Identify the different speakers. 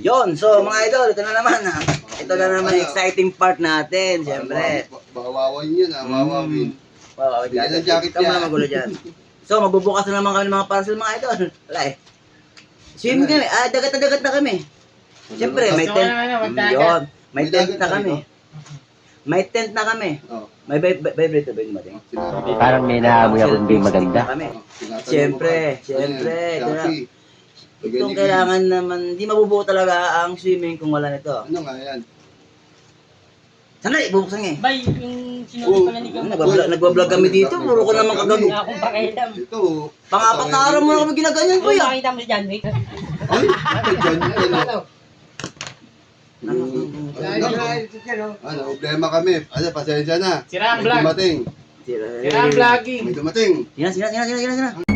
Speaker 1: Yon, so mga idol, ito na naman ha. Ito na naman yung exciting part natin, siyempre.
Speaker 2: Baka wawawin yun ha, wawawin.
Speaker 1: Wow,
Speaker 2: Bigyan ng jacket
Speaker 1: ito
Speaker 2: yan.
Speaker 1: na magulo dyan. So, magbubukas na naman kami ng mga parcel mga idol. Wala eh. Swimming kami, dagat na dagat na kami. Siyempre, may tent. Yun, may tent na kami. May tent na kami. May vibrator ba yung mating?
Speaker 3: Parang may naamoy ako hindi maganda.
Speaker 1: Siyempre, ito na. Itong kailangan naman, hindi mabubuo talaga ang swimming kung wala nito.
Speaker 2: Ano nga yan?
Speaker 1: Sandali, bubuksan nga eh.
Speaker 4: Bay, yung sinunod pala ni Gamba.
Speaker 1: Nagbablog kami dito, puro ko naman kagago.
Speaker 4: Wala akong pakialam.
Speaker 2: Ito.
Speaker 1: Pang-apat na araw mo na kami ginaganyan ko
Speaker 4: Kung
Speaker 1: yan.
Speaker 4: makita mo si John Wick.
Speaker 2: Ay, dyan yan. Ano, problema kami. Ano, pasensya na.
Speaker 5: Sira ang
Speaker 2: May
Speaker 5: vlog.
Speaker 2: dumating.
Speaker 5: Sira ang vlogging.
Speaker 2: May dumating.
Speaker 1: Sina.